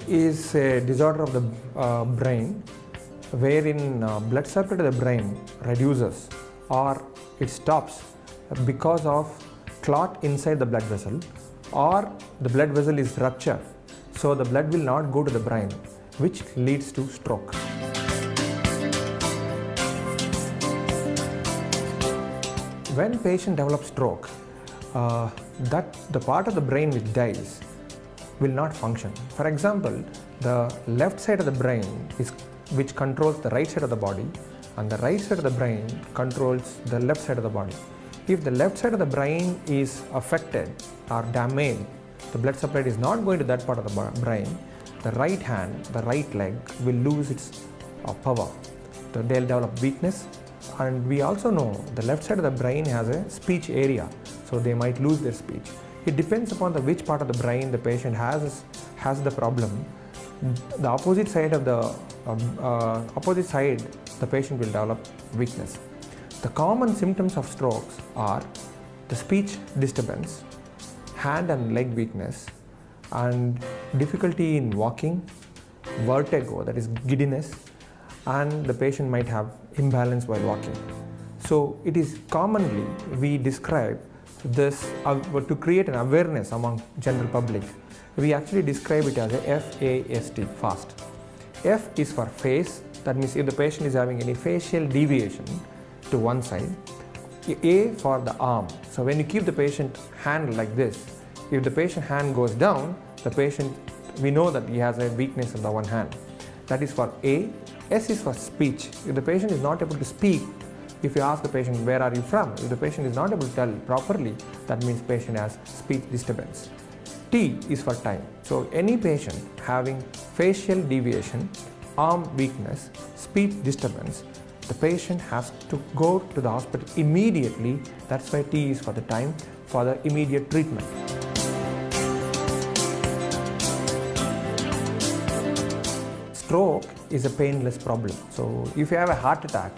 is a disorder of the brain wherein blood supply to the brain reduces or it stops because of clot inside the blood vessel, or the blood vessel is ruptured, so the blood will not go to the brain, which leads to stroke. When patient develops stroke, the part of the brain which dies will not function. For example, the left side of the brain which controls the right side of the body, and the right side of the brain controls the left side of the body. If the left side of the brain is affected or damaged, the blood supply is not going to that part of the brain, the right hand, the right leg will lose its power. So they'll develop weakness, and we also know the left side of the brain has a speech area, so they might lose their speech. It depends upon which part of the brain the patient has the problem. The opposite side the patient will develop weakness. The common symptoms of strokes are the speech disturbance, hand and leg weakness, and difficulty in walking, vertigo, that is giddiness, and the patient might have imbalance while walking. So it is commonly, we describe this to create an awareness among general public. We actually describe it as a FAST, fast. F is for face, that means if the patient is having any facial deviation to one side. A for the arm. So when you keep the patient hand like this, if the patient hand goes down, the patient, we know that he has a weakness in the one hand. That is for A. S is for speech. If the patient is not able to speak, if you ask the patient, where are you from? If the patient is not able to tell properly, that means patient has speech disturbance. T is for time. So any patient having facial deviation, arm weakness, speech disturbance, the patient has to go to the hospital immediately. That's why T is for the time, for the immediate treatment. Stroke is a painless problem. So if you have a heart attack,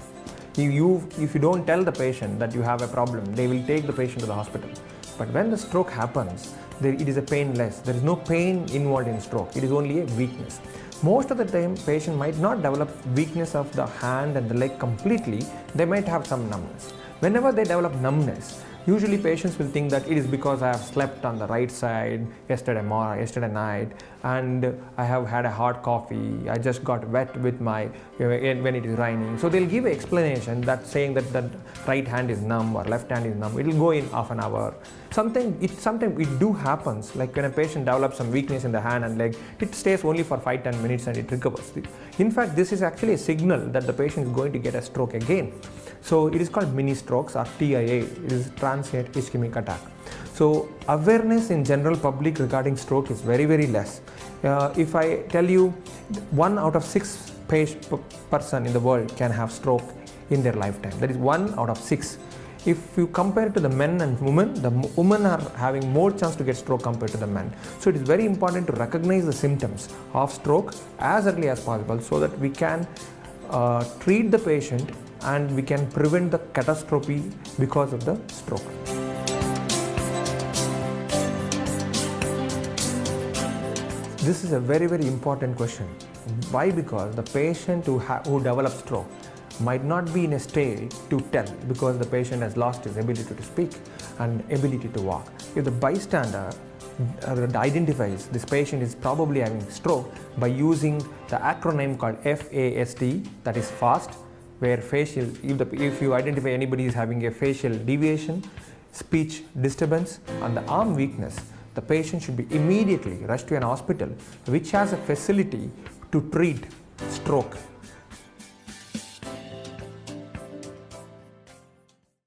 if you don't tell the patient that you have a problem, they will take the patient to the hospital. But when the stroke happens, it is a painless. There is no pain involved in stroke. It is only a weakness. Most of the time, patient might not develop weakness of the hand and the leg completely. They might have some numbness. Whenever they develop numbness, usually patients will think that it is because I have slept on the right side yesterday night, and I have had a hot coffee, I just got wet with when it is raining. So they'll give an explanation that saying that the right hand is numb or left hand is numb. It will go in half an hour. Sometimes it do happens, like when a patient develops some weakness in the hand and leg, it stays only for 5-10 minutes and it recovers. In fact, this is actually a signal that the patient is going to get a stroke again. So it is called mini strokes, or TIA. It is transient ischemic attack. So awareness in general public regarding stroke is very, very less. If I tell you 1 out of 6 person in the world can have stroke in their lifetime. That is 1 out of 6. If you compare to the men and women, the women are having more chance to get stroke compared to the men. So it is very important to recognize the symptoms of stroke as early as possible, so that we can treat the patient and we can prevent the catastrophe because of the stroke. This is a very, very important question. Why? Because the patient who develops stroke might not be in a state to tell, because the patient has lost his ability to speak and ability to walk. If the bystander identifies this patient is probably having stroke by using the acronym called FAST, that is fast, where if you identify anybody is having a facial deviation, speech disturbance, and the arm weakness, the patient should be immediately rushed to an hospital which has a facility to treat stroke.